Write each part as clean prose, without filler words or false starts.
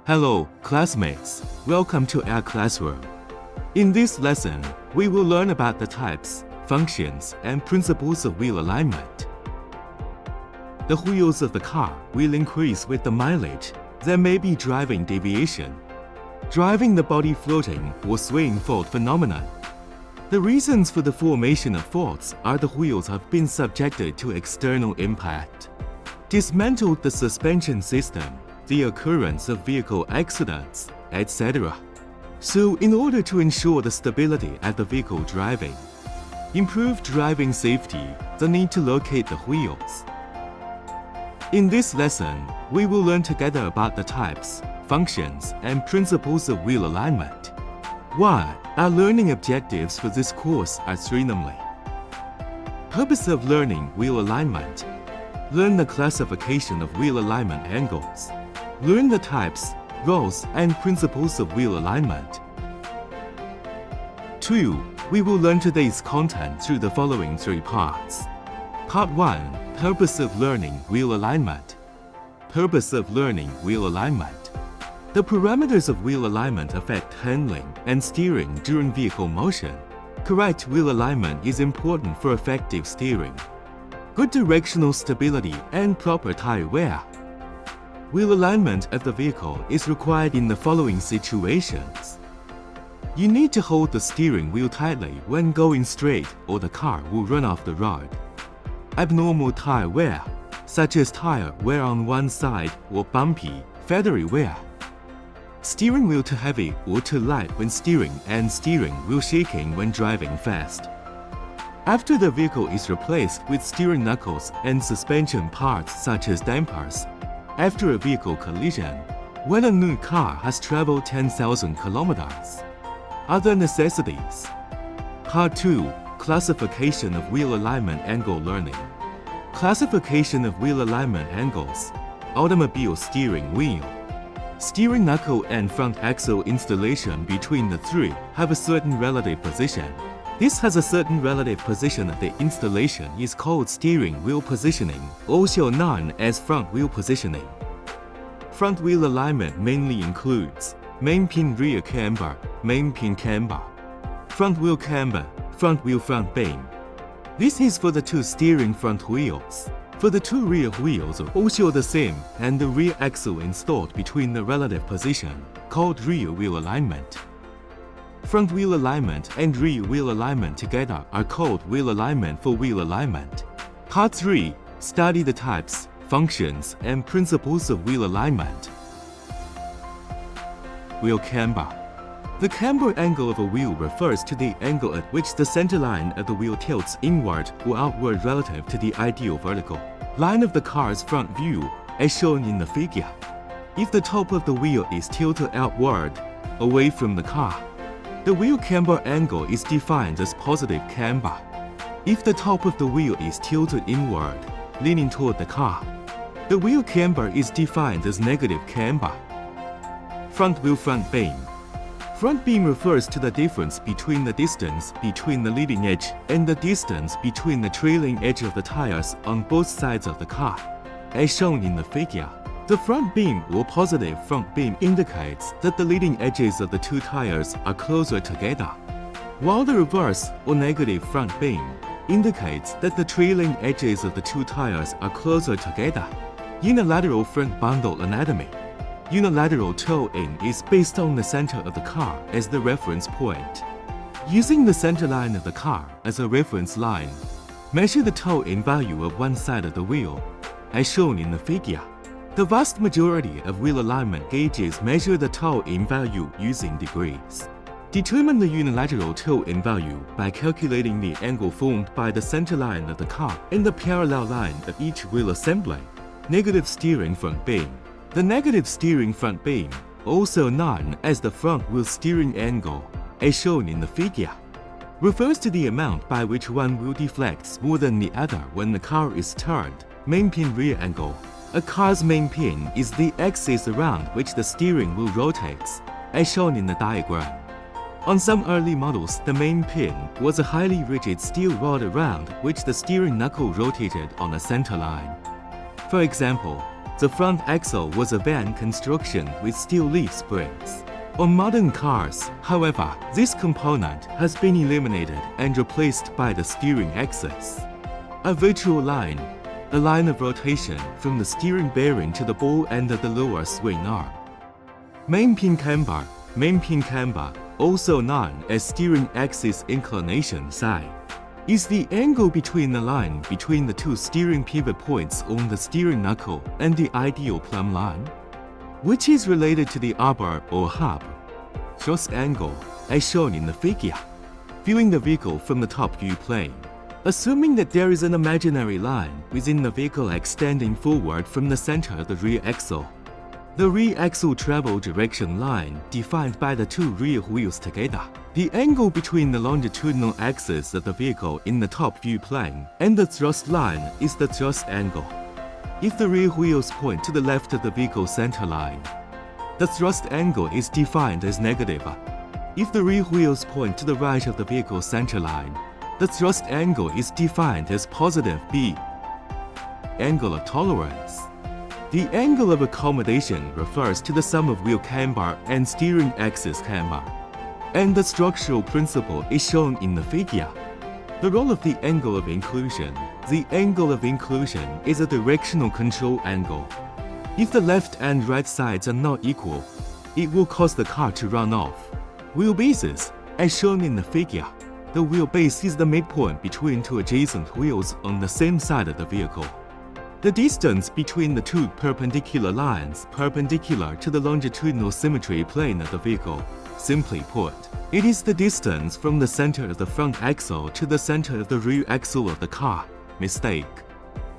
Hello, classmates. Welcome to our classroom. In this lesson, we will learn about the types, functions, and principles of wheel alignment. The wheels of the car will increase with the mileage. There may be driving deviation, driving the body floating or swaying fault phenomenon. The reasons for the formation of faults are the wheels have been subjected to external impact, dismantled the suspension system, the occurrence of vehicle accidents, etc. So, in order to ensure the stability at the vehicle driving, improve driving safety, the need to locate the wheels. In this lesson, we will learn together about the types, functions, and principles of wheel alignment. 1. Our learning objectives for this course are three namely. Purpose of learning wheel alignment. Learn the classification of wheel alignment angles. Learn the types, roles, and principles of wheel alignment. 2. We will learn today's content through the following three parts. Part 1. Purpose of learning wheel alignment. Purpose of learning wheel alignment. The parameters of wheel alignment affect handling and steering during vehicle motion. Correct wheel alignment is important for effective steering, good directional stability, and proper tire wear. Wheel alignment of the vehicle is required in the following situations. You need to hold the steering wheel tightly when going straight or the car will run off the road. Abnormal tire wear, such as tire wear on one side or bumpy, feathery wear. Steering wheel too heavy or too light when steering and steering wheel shaking when driving fast. After the vehicle is replaced with steering knuckles and suspension parts such as dampers, after a vehicle collision, when a new car has traveled 10,000 kilometers. Other necessities. Part 2. Classification of wheel alignment angle learning. Classification of wheel alignment angles. Automobile steering wheel. Steering knuckle and front axle installation between the three have a certain relative position. This has a certain relative position of the installation is called steering wheel positioning, also known as front wheel positioning. Front wheel alignment mainly includes main pin rear camber, main pin camber, front wheel camber, front wheel front beam. This is for the two steering front wheels. For the two rear wheels are also the same, and the rear axle installed between the relative position, called rear wheel alignment. Front wheel alignment and rear wheel alignment together are called wheel alignment for wheel alignment. Part 3. Study the types, functions, and principles of wheel alignment. Wheel camber. The camber angle of a wheel refers to the angle at which the center line of the wheel tilts inward or outward relative to the ideal vertical line of the car's front view, as shown in the figure. If the top of the wheel is tilted outward, away from the car, the wheel camber angle is defined as positive camber. If the top of the wheel is tilted inward, leaning toward the car, the wheel camber is defined as negative camber. Front wheel front beam. Front beam refers to the difference between the distance between the leading edge and the distance between the trailing edge of the tires on both sides of the car, as shown in the figure. The front beam or positive front beam indicates that the leading edges of the two tires are closer together, while the reverse or negative front beam indicates that the trailing edges of the two tires are closer together. Unilateral front bundle anatomy. Unilateral toe-in is based on the center of the car as the reference point. Using the center line of the car as a reference line, measure the toe-in value of one side of the wheel, as shown in the figure. The vast majority of wheel alignment gauges measure the toe-in value using degrees. Determine the unilateral toe-in value by calculating the angle formed by the center line of the car and the parallel line of each wheel assembly. Negative steering front beam. The negative steering front beam, also known as the front wheel steering angle, as shown in the figure, refers to the amount by which one wheel deflects more than the other when the car is turned. Main pin rear angle. A car's main pin is the axis around which the steering wheel rotates, as shown in the diagram. On some early models, the main pin was a highly rigid steel rod around which the steering knuckle rotated on a center line. For example, The front axle was a van construction with steel leaf springs. On modern cars, however, this component has been eliminated and replaced by the steering axis. A virtual line, a line of rotation from the steering bearing to the ball end of the lower swing arm. Main pin camber, also known as steering axis inclination psi, is the angle between the line between the two steering pivot points on the steering knuckle and the ideal plumb line, which is related to the arbor or hub. Thrust angle, as shown in the figure. Viewing the vehicle from the top view plane, assuming that there is an imaginary line within the vehicle extending forward from the center of the rear axle. The rear axle travel direction line defined by the two rear wheels together. The angle between the longitudinal axis of the vehicle in the top view plane and the thrust line is the thrust angle. If the rear wheels point to the left of the vehicle center line, the thrust angle is defined as negative. If the rear wheels point to the right of the vehicle center line, the thrust angle is defined as positive B. Angle of tolerance. The angle of accommodation refers to the sum of wheel camber and steering axis camber, and the structural principle is shown in the figure. The role of the angle of inclusion. The angle of inclusion is a directional control angle. If the left and right sides are not equal, it will cause the car to run off. Wheelbases, as shown in the figure. The wheelbase is the midpoint between two adjacent wheels on the same side of the vehicle. The distance between the two perpendicular lines perpendicular to the longitudinal symmetry plane of the vehicle. Simply put, it is the distance from the center of the front axle to the center of the rear axle of the car. Mistake.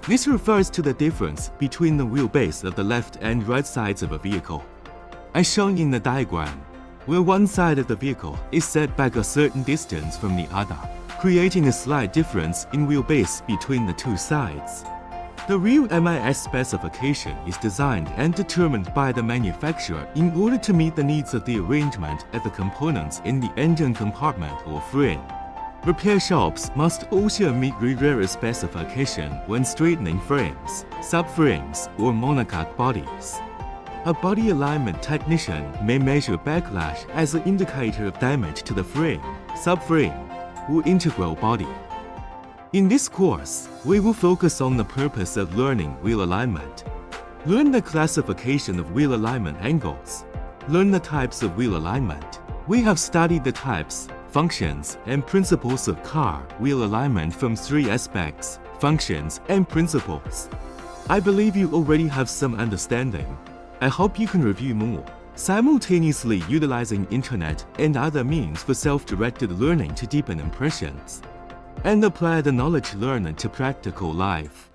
This refers to the difference between the wheelbase of the left and right sides of a vehicle. As shown in the diagram, where one side of the vehicle is set back a certain distance from the other, creating a slight difference in wheelbase between the two sides. The real MIS specification is designed and determined by the manufacturer in order to meet the needs of the arrangement of the components in the engine compartment or frame. Repair shops must also meet rear specification when straightening frames, subframes, or monocoque bodies. A body alignment technician may measure backlash as an indicator of damage to the frame, subframe, or integral body. In this course, we will focus on the purpose of learning wheel alignment. Learn the classification of wheel alignment angles. Learn the types of wheel alignment. We have studied the types, functions, and principles of car wheel alignment from three aspects: functions and principles. I believe you already have some understanding. I hope you can review more, simultaneously utilizing internet and other means for self-directed learning to deepen impressions and apply the knowledge learned to practical life.